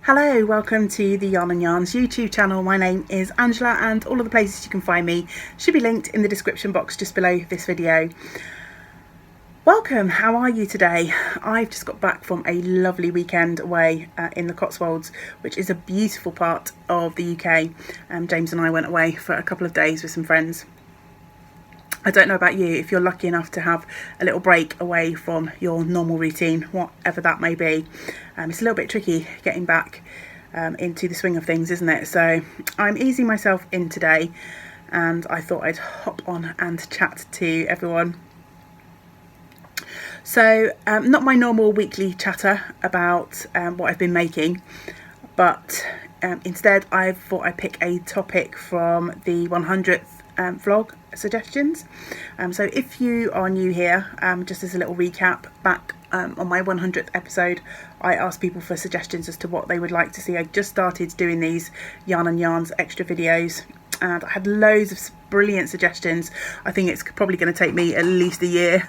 Hello, welcome to the Yarn and Yarns YouTube channel. My name is Angela and all of the places you can find me should be linked in the description box just below this video. Welcome, how are you today? I've just got back from a lovely weekend away in the Cotswolds, which is a beautiful part of the UK. James and I went away for a couple of days with some friends. I don't know about you, if you're lucky enough to have a little break away from your normal routine, whatever that may be. It's a little bit tricky getting back into the swing of things, isn't it? So I'm easing myself in today and I thought I'd hop on and chat to everyone. So not my normal weekly chatter about what I've been making, but instead I thought I'd pick a topic from the 100th vlog suggestions. So if you are new here, just as a little recap, back on my 100th episode I asked people for suggestions as to what they would like to see. I just started doing these Yarn and Yarns extra videos and I had loads of brilliant suggestions. I think it's probably going to take me at least a year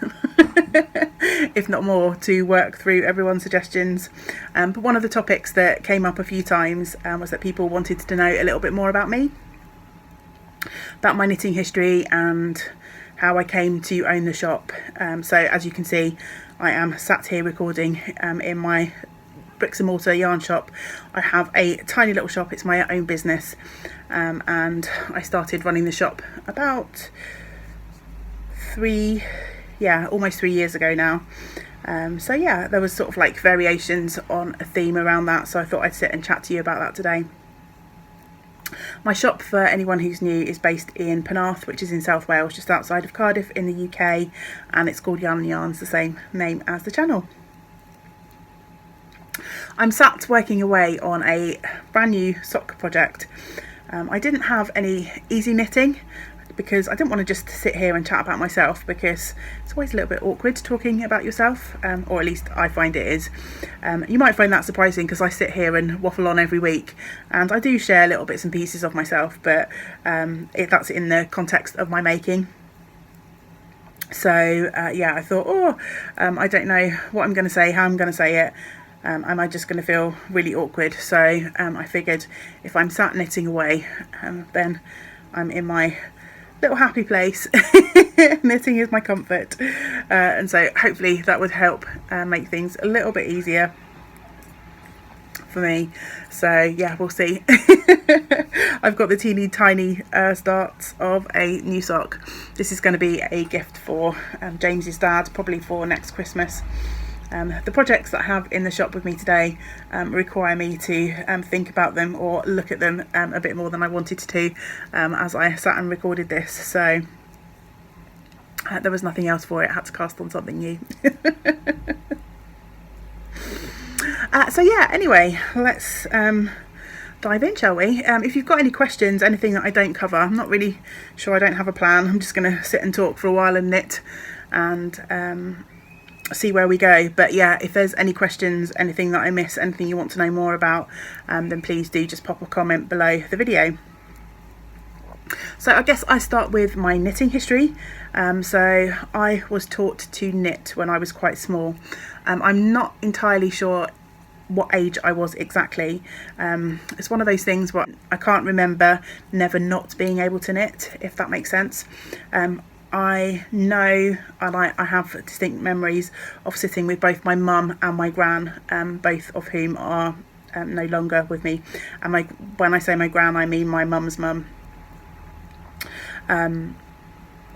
if not more to work through everyone's suggestions, but one of the topics that came up a few times was that people wanted to know a little bit more about me, about my knitting history and how I came to own the shop. So as you can see, I am sat here recording in my bricks and mortar yarn shop. I have a tiny little shop, it's my own business, and I started running the shop about almost 3 years ago now. So yeah, there was sort of like variations on a theme around that, so I thought I'd sit and chat to you about that today. My shop, for anyone who's new, is based in Penarth, which is in South Wales, just outside of Cardiff in the UK, and it's called Yarn and Yarns, the same name as the channel. I'm sat working away on a brand new sock project. I didn't have any easy knitting because I didn't want to just sit here and chat about myself, because it's always a little bit awkward talking about yourself, or at least I find it is. You might find that surprising because I sit here and waffle on every week and I do share little bits and pieces of myself, but that's in the context of my making. So yeah, I thought, I don't know what I'm going to say, how I'm going to say it. Am I just going to feel really awkward? So I figured if I'm sat knitting away, then I'm in my little happy place. Knitting is my comfort, and so hopefully that would help make things a little bit easier for me. So yeah, we'll see. I've got the teeny tiny starts of a new sock. This is going to be a gift for James's dad, probably for next Christmas. The projects that I have in the shop with me today require me to think about them or look at them a bit more than I wanted to as I sat and recorded this, so there was nothing else for it. I had to cast on something new. So yeah, anyway, let's dive in, shall we? If you've got any questions, anything that I don't cover, I'm not really sure, I don't have a plan. I'm just going to sit and talk for a while and knit and see where we go. But yeah, if there's any questions, anything that I miss, anything you want to know more about, then please do just pop a comment below the video. So I guess I start with my knitting history. So I was taught to knit when I was quite small. I'm not entirely sure what age I was exactly. It's one of those things where I can't remember never not being able to knit, if that makes sense. I know, and I have distinct memories of sitting with both my mum and my gran, both of whom are no longer with me. And when I say my gran, I mean my mum's mum,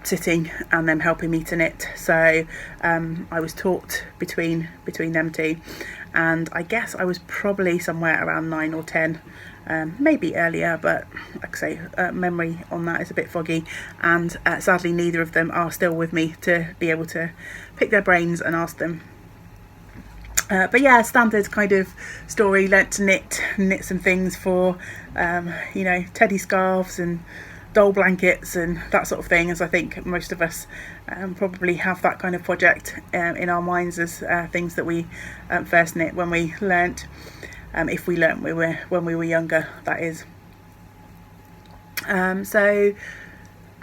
sitting and them helping me to knit. So I was taught between them two, and I guess I was probably somewhere around 9 or 10. Maybe earlier, but like I say, memory on that is a bit foggy, and sadly neither of them are still with me to be able to pick their brains and ask them. But yeah, standard kind of story. Learnt to knit some things for teddy scarves and doll blankets and that sort of thing, as I think most of us probably have that kind of project in our minds as things that we first knit when we learnt. If we learnt when we were younger, that is. So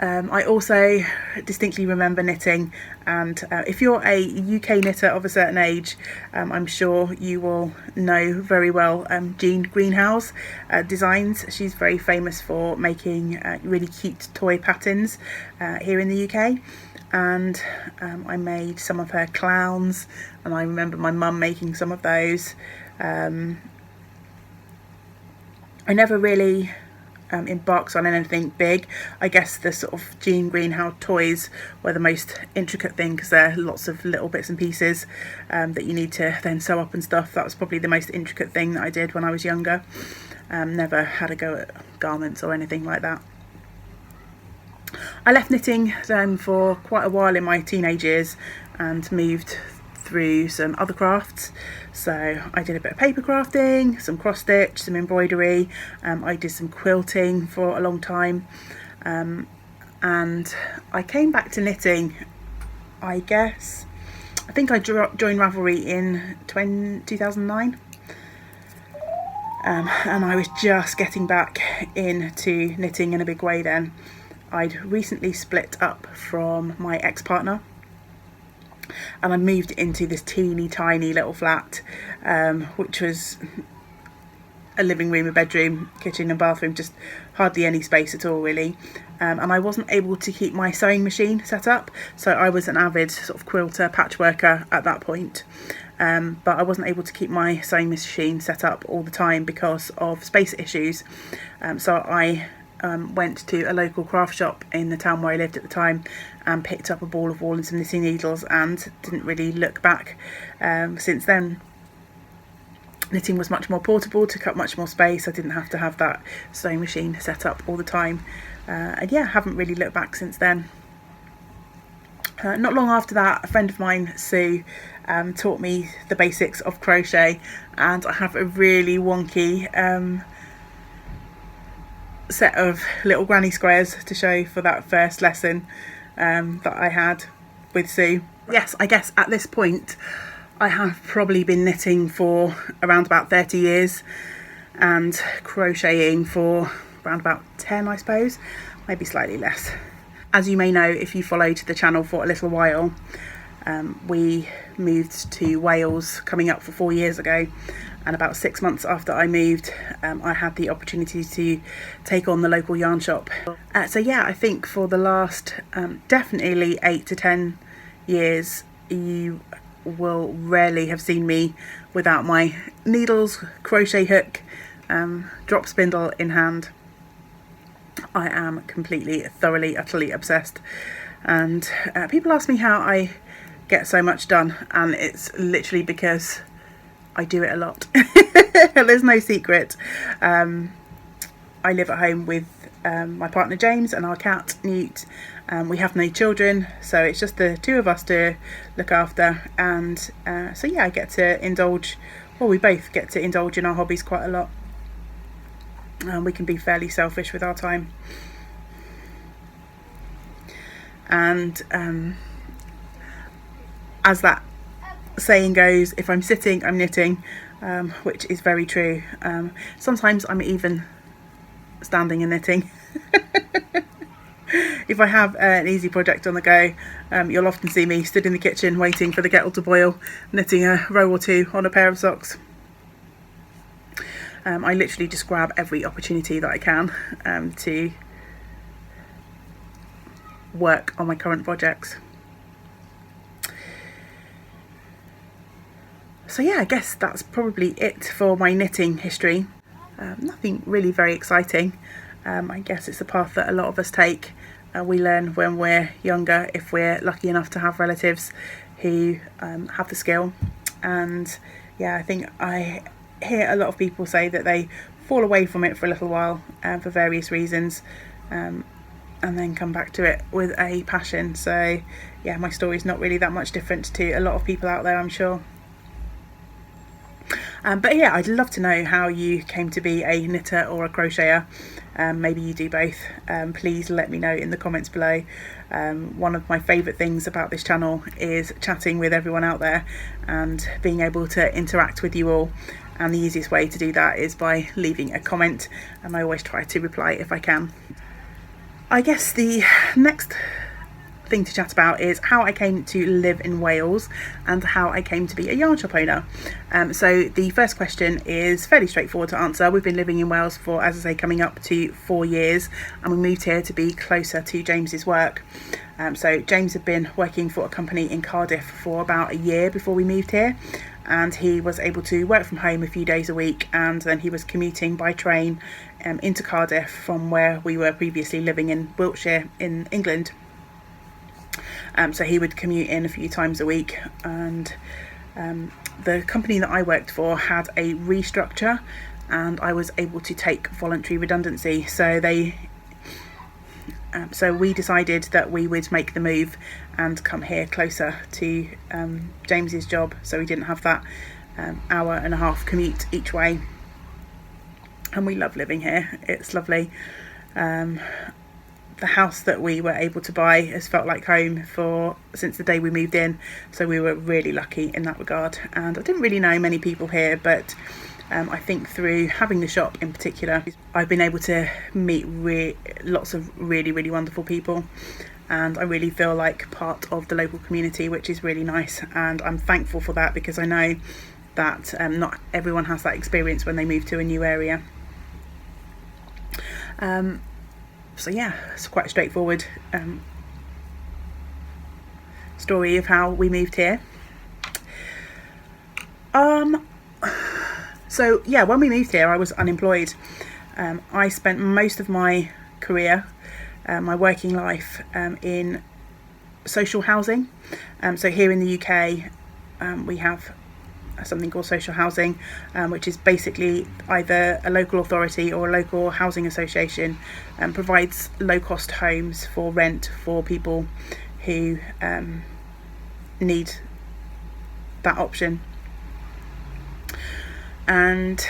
I also distinctly remember knitting, and if you're a UK knitter of a certain age, I'm sure you will know very well Jean Greenhouse designs. She's very famous for making really cute toy patterns here in the UK, and I made some of her clowns, and I remember my mum making some of those. I never really embarks on anything big. I guess the sort of Jean Greenhouse toys were the most intricate thing, because there are lots of little bits and pieces that you need to then sew up and stuff. That was probably the most intricate thing that I did when I was younger. Never had a go at garments or anything like that. I left knitting then for quite a while in my teenage years and moved through some other crafts. So I did a bit of paper crafting, some cross stitch, some embroidery. I did some quilting for a long time, and I came back to knitting, I guess. I think I joined Ravelry in 2009, and I was just getting back into knitting in a big way then. I'd recently split up from my ex-partner, and I moved into this teeny tiny little flat, which was a living room, a bedroom, kitchen and bathroom, just hardly any space at all really. And I wasn't able to keep my sewing machine set up, so I was an avid sort of quilter, patchworker at that point, but I wasn't able to keep my sewing machine set up all the time because of space issues. So I went to a local craft shop in the town where I lived at the time and picked up a ball of wool and some knitting needles, and didn't really look back since then. Knitting was much more portable, took up much more space. I didn't have to have that sewing machine set up all the time, and yeah, haven't really looked back since then. Not long after that, a friend of mine, Sue, taught me the basics of crochet, and I have a really wonky set of little granny squares to show for that first lesson that I had with Sue. Yes, I guess at this point I have probably been knitting for around about 30 years and crocheting for around about 10, I suppose, maybe slightly less. As you may know, if you followed the channel for a little while, we moved to Wales coming up for 4 years ago, and about 6 months after I moved, I had the opportunity to take on the local yarn shop. So yeah, I think for the last definitely 8 to 10 years, you will rarely have seen me without my needles, crochet hook, drop spindle in hand. I am completely, thoroughly, utterly obsessed, and people ask me how I get so much done, and it's literally because I do it a lot. There's no secret. I live at home with my partner James and our cat Newt. We have no children, so it's just the two of us to look after, and so yeah, I get to indulge, well, we both get to indulge in our hobbies quite a lot. We can be fairly selfish with our time, and as that saying goes, if I'm sitting, I'm knitting, which is very true. Sometimes I'm even standing and knitting. If I have an easy project on the go, you'll often see me stood in the kitchen waiting for the kettle to boil, knitting a row or two on a pair of socks. I literally just grab every opportunity that I can to work on my current projects. So yeah, I guess that's probably it for my knitting history. Nothing really very exciting. I guess it's the path that a lot of us take. We learn when we're younger, if we're lucky enough to have relatives who have the skill. And yeah, I think I hear a lot of people say that they fall away from it for a little while for various reasons, and then come back to it with a passion. So yeah, my story is not really that much different to a lot of people out there, I'm sure. But yeah, I'd love to know how you came to be a knitter or a crocheter. Maybe you do both. Please let me know in the comments below. One of my favourite things about this channel is chatting with everyone out there and being able to interact with you all. And the easiest way to do that is by leaving a comment, and I always try to reply if I can. I guess the next thing to chat about is how I came to live in Wales and how I came to be a yarn shop owner. So the first question is fairly straightforward to answer. We've been living in Wales for, as I say, coming up to 4 years, and we moved here to be closer to James's work. So James had been working for a company in Cardiff for about a year before we moved here, and he was able to work from home a few days a week, and then he was commuting by train into Cardiff from where we were previously living in Wiltshire in England. So he would commute in a few times a week, and the company that I worked for had a restructure, and I was able to take voluntary redundancy. So we decided that we would make the move and come here closer to James's job, so we didn't have that hour and a half commute each way. And we love living here. It's lovely. The house that we were able to buy has felt like home since the day we moved in, so we were really lucky in that regard. And I didn't really know many people here, but I think through having the shop in particular, I've been able to meet lots of really, really wonderful people, and I really feel like part of the local community, which is really nice, and I'm thankful for that, because I know that not everyone has that experience when they move to a new area. So yeah, it's quite a straightforward story of how we moved here. So yeah, when we moved here, I was unemployed. I spent most of my career, my working life, in social housing. So here in the UK, we have something called social housing, which is basically either a local authority or a local housing association provides low-cost homes for rent for people who need that option. And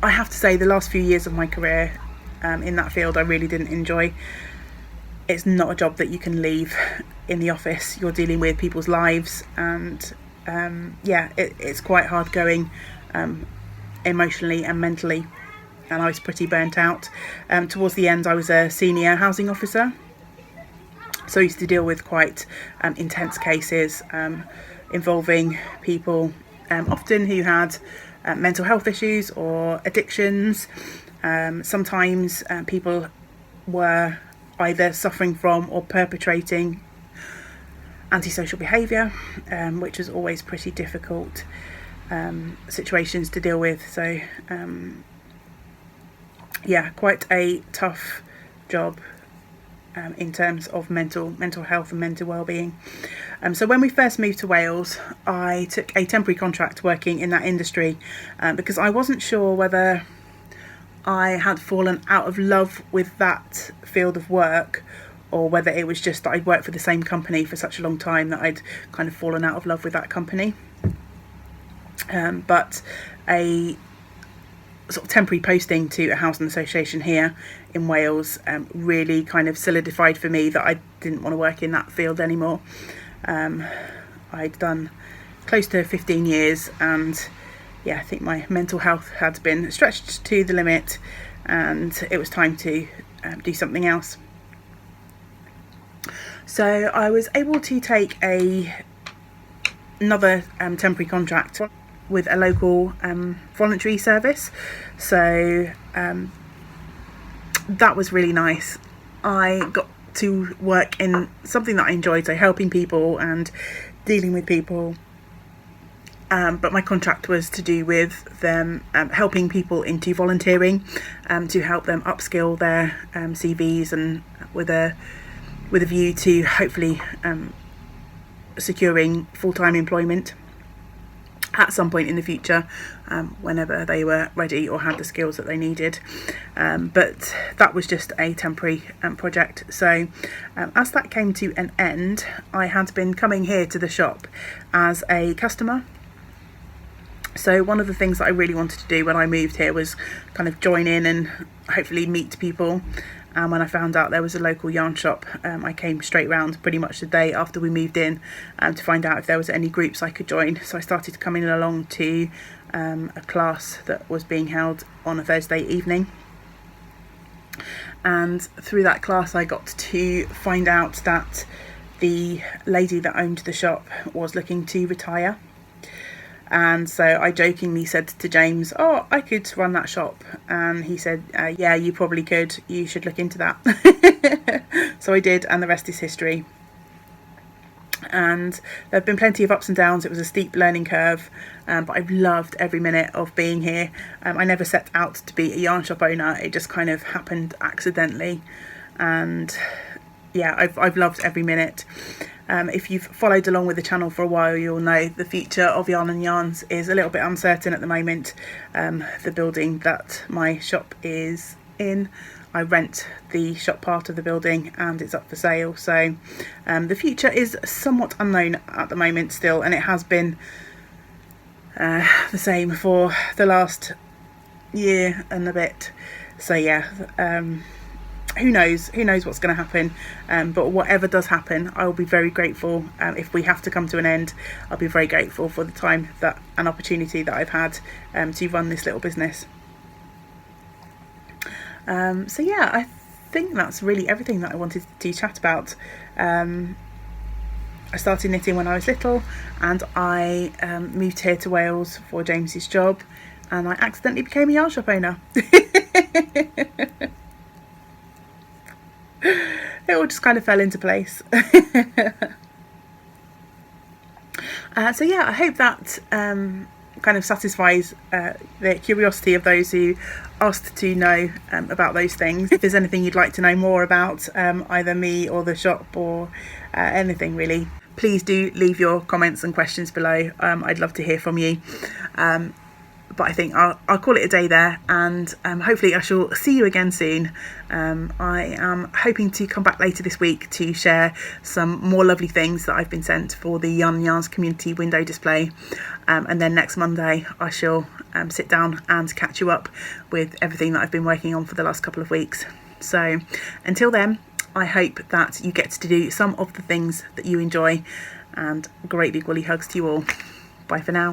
I have to say, the last few years of my career in that field I really didn't enjoy. It's not a job that you can leave in the office. You're dealing with people's lives, and it's quite hard going emotionally and mentally, and I was pretty burnt out. Towards the end, I was a senior housing officer, so I used to deal with quite intense cases involving people often who had mental health issues or addictions. Sometimes people were either suffering from or perpetrating antisocial behaviour, which was always pretty difficult situations to deal with. So quite a tough job in terms of mental health and mental well-being. So when we first moved to Wales, I took a temporary contract working in that industry because I wasn't sure whether I had fallen out of love with that field of work, or whether it was just that I'd worked for the same company for such a long time that I'd kind of fallen out of love with that company. But a sort of temporary posting to a housing association here in Wales really kind of solidified for me that I didn't want to work in that field anymore. I'd done close to 15 years, and I think my mental health had been stretched to the limit, and it was time to do something else. So I was able to take another temporary contract with a local voluntary service. So that was really nice. I got to work in something that I enjoyed, so helping people and dealing with people. But my contract was to do with them helping people into volunteering, to help them upskill their CVs, and with a view to hopefully securing full-time employment at some point in the future, whenever they were ready or had the skills that they needed. But that was just a temporary project. So as that came to an end, I had been coming here to the shop as a customer. So one of the things that I really wanted to do when I moved here was kind of join in and hopefully meet people. And when I found out there was a local yarn shop, I came straight round pretty much the day after we moved in to find out if there was any groups I could join. So I started coming along to a class that was being held on a Thursday evening. And through that class I got to find out that the lady that owned the shop was looking to retire. And so I jokingly said to James, oh, I could run that shop. And he said, yeah, you probably could. You should look into that. So I did, and the rest is history. And there have been plenty of ups and downs. It was a steep learning curve, but I've loved every minute of being here. I never set out to be a yarn shop owner. It just kind of happened accidentally. And yeah, I've loved every minute. If you've followed along with the channel for a while, you'll know the future of Yarn and Yarns is a little bit uncertain at the moment. The building that my shop is in, I rent the shop part of the building and it's up for sale. So the future is somewhat unknown at the moment still, and it has been the same for the last year and a bit. So yeah, who knows what's going to happen, but whatever does happen, I will be very grateful. If we have to come to an end, I'll be very grateful for the time that an opportunity that I've had to run this little business. So yeah, I think that's really everything that I wanted to chat about. I started knitting when I was little, and I moved here to Wales for James's job, and I accidentally became a yarn shop owner. It all just kind of fell into place. So yeah, I hope that kind of satisfies the curiosity of those who asked to know about those things. If there's anything you'd like to know more about, either me or the shop or anything really, please do leave your comments and questions below. I'd love to hear from you. But I think I'll call it a day there, and hopefully I shall see you again soon. I am hoping to come back later this week to share some more lovely things that I've been sent for the Yarn and Yarns community window display. And then next Monday I shall sit down and catch you up with everything that I've been working on for the last couple of weeks. So until then, I hope that you get to do some of the things that you enjoy, and great big woolly hugs to you all. Bye for now.